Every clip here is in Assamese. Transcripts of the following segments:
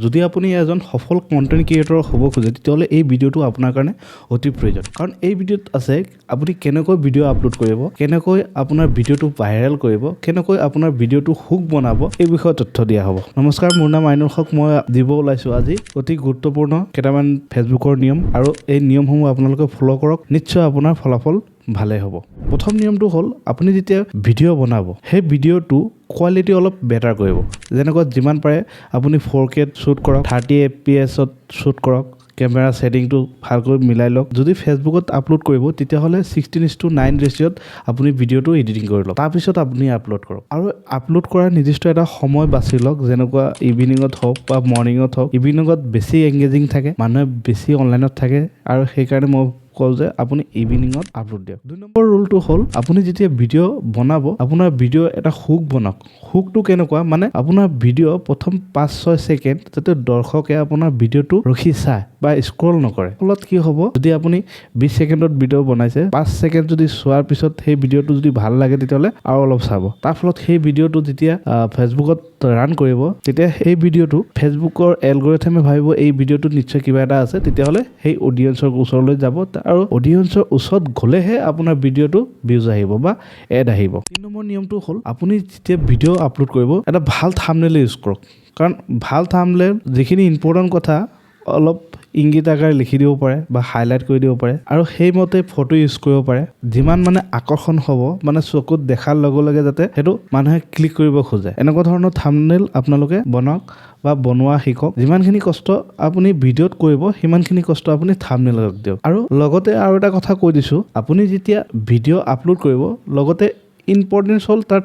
যদি আপুনি এজন সফল কন্টেন্ট ক্ৰিয়েটৰ হ'ব খোজে তেতিয়াহ'লে এই ভিডিঅ'টো আপোনাৰ কাৰণে অতি প্ৰয়োজন কাৰণ এই ভিডিঅ'ত আছে আপুনি কেনেকৈ ভিডিঅ' আপলোড কৰিব কেনেকৈ আপোনাৰ ভিডিঅ'টো ভাইৰেল কৰিব কেনেকৈ আপোনাৰ ভিডিঅ'টো হুক বনাব এই বিষয়ে তথ্য দিয়া হ'ব নমস্কাৰ মোৰ নাম আইনুল হক মই দিব ওলাইছো আজি অতি গুৰুত্বপূৰ্ণ কেইটামান ফেচবুকৰ নিয়ম আৰু এই নিয়মসমূহ আপোনালোকে ফলো কৰক নিশ্চয় আপোনাৰ ফলাফল ভালে হ'ব প্ৰথম নিয়মটো হ'ল আপুনি যেতিয়া ভিডিঅ' বনাব সেই ভিডিঅ'টো কোৱালিটি অলপ বেটাৰ কৰিব যেনেকৈ যিমান পাৰে আপুনি 4K শ্বুট কৰক 30 fps ত শ্বুট কৰক কেমেৰা সেটিংটো ভালকৈ মিলাই লওক যদি ফেচবুকত আপলোড কৰিব তেতিয়াহ'লে 16:9 ৰেচিঅ'ত আপুনি ভিডিঅ'টো এডিটিং কৰি লওক তাৰপিছত আপুনি আপলোড কৰক আৰু আপলোড কৰাৰ নিৰ্দিষ্ট এটা সময় বাছি লওক যেনেকুৱা ইভিনিঙত হওক বা মৰ্ণিঙত হওক ইভিনিঙত বেছি এংগেজিং থাকে মানুহে বেছি অনলাইনত থাকে আৰু সেইকাৰণে মই কল যে আপুনি ইভিনিঙত আপলোড দিয়ক 2 নম্বৰ ৰুলটো হ'ল আপুনি যেতিয়া ভিডিঅ' বনাব আপোনাৰ ভিডিঅ' এটা হুক বনাওক হুকটো কেনেকুৱা মানে আপোনাৰ ভিডিঅ' প্ৰথম 5-6 ছেকেণ্ড যাতে দৰ্শকে আপোনাৰ ভিডিঅ'টো ৰখি চায় বা স্ক্ৰল নকৰে ফলত কি হ'ব যদি আপুনি 20 ছেকেণ্ডত ভিডিঅ' বনাইছে 5 ছেকেণ্ড যদি চোৱাৰ পিছত সেই ভিডিঅ'টো যদি ভাল লাগে তেতিয়াহ'লে আৰু অলপ চাব তাৰ ফলত সেই ভিডিঅ'টো যেতিয়া ফেচবুকত ৰান কৰিব তেতিয়া সেই ভিডিঅ'টো ফেচবুকৰ এলগৰিথমে ভাবিব এই ভিডিঅ'টোত নিশ্চয় কিবা এটা আছে তেতিয়াহ'লে সেই অডিয়েন্সৰ ওচৰলৈ যাব আৰু অডিয়েন্সৰ ওচৰত গ'লেহে আপোনাৰ ভিডিঅ'টো ভিউজ আহিব বা এড আহিব 3 নম্বৰ নিয়মটো হ'ল আপুনি যেতিয়া ভিডিঅ' আপলোড কৰিব এটা ভাল থাম্বনেইল ইউজ কৰক কাৰণ ভাল থাম্বনেইল যিখিনি ইম্পৰ্টেণ্ট কথা অলপ ইংগিত আকাৰে লিখি দিব পাৰে বা হাইলাইট কৰি দিব পাৰে আৰু সেইমতে ফটো ইউজ কৰিব পাৰে যিমান মানে আকৰ্ষণ হ'ব মানে চকুত দেখাৰ লগে লগে যাতে সেইটো মানুহে ক্লিক কৰিব খোজে এনেকুৱা ধৰণৰ থাম্বনেইল আপোনালোকে বনাওক বা বনোৱা শিকক যিমানখিনি কষ্ট আপুনি ভিডিঅ'ত কৰিব সিমানখিনি কষ্ট আপুনি থাম্বনেইলত দিয়ক আৰু লগতে আৰু এটা কথা কৈ দিছো আপুনি যেতিয়া ভিডিঅ' আপলোড কৰিব লগতে ইম্পৰ্টেন্স হ'ল তাৰ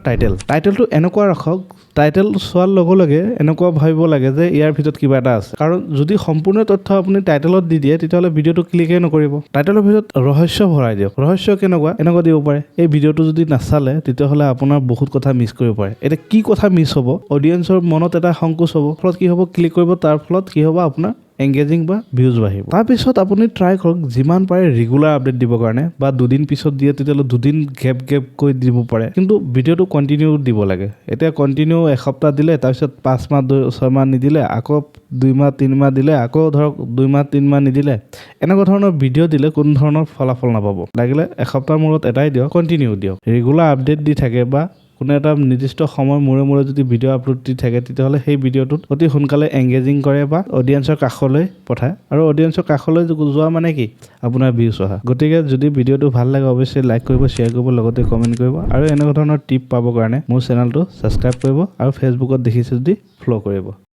টাইটেলটো এনেকুৱা ৰাখক টাইটেল চোৱাৰ লগে লগে এনেকুৱা ভাবিব লাগে যে ইয়াৰ ভিতৰত কিবা এটা আছে কাৰণ যদি সম্পূৰ্ণ তথ্য আপুনি টাইটেলত দি দিয়ে তেতিয়াহ'লে ভিডিঅ'টো ক্লিকেই নকৰিব টাইটেলৰ ভিতৰত ৰহস্য ভৰাই দিয়ক ৰহস্য এনেকুৱা দিব পাৰে এই ভিডিঅ'টো যদি নাচালে তেতিয়াহ'লে আপোনাৰ বহুত কথা মিছ কৰিব পাৰে এতিয়া কি কথা মিছ হ'ব অডিয়েন্সৰ মনত এটা সংকোচ হ'ব ফলত কি হ'ব ক্লিক কৰিব তাৰ ফলত কি হ'ব আপোনাৰ এংগেজিং বা ভিউজ বাঢ়িব তাৰপিছত আপুনি ট্ৰাই কৰক যিমান পাৰে ৰেগুলাৰ আপডেট দিবৰ কাৰণে বা দুদিন পিছত দিয়ে তেতিয়াহ'লে দুদিন গেপ কৈ দিব পাৰে কিন্তু ভিডিঅ'টো কণ্টিনিউ দিব লাগে এতিয়া কণ্টিনিউ এসপ্তাহ দিলে তাৰপিছত 5 মাহ 6 মাহ নিদিলে আকৌ 2 মাহ 3 মাহ দিলে আকৌ ধৰক 2 মাহ 3 মাহ নিদিলে এনেকুৱা ধৰণৰ ভিডিঅ' দিলে কোনো ধৰণৰ ফলাফল নাপাব লাগিলে এসপ্তাহৰ মূৰত এটাই দিয়ক কণ্টিনিউ দিয়ক ৰেগুলাৰ আপডেট দি থাকে বা কোনো এটা নিৰ্দিষ্ট সময় মূৰে যদি ভিডিঅ' আপলোড দি থাকে তেতিয়াহ'লে সেই ভিডিঅ'টোত অতি সোনকালে এংগেজিং কৰে বা অডিয়েন্সৰ কাষলৈ পঠায় আৰু অডিয়েন্সৰ কাষলৈ যোৱা মানে কি আপোনাৰ ভিউজ অহা গতিকে যদি ভিডিঅ'টো ভাল লাগে অৱশ্যই লাইক কৰিব শ্বেয়াৰ কৰিব লগতে কমেণ্ট কৰিব আৰু এনেকুৱা ধৰণৰ টিপ পাবৰ কাৰণে মোৰ চেনেলটো ছাবস্ক্ৰাইব কৰিব আৰু ফেচবুকত দেখিছে যদি ফ'ল' কৰিব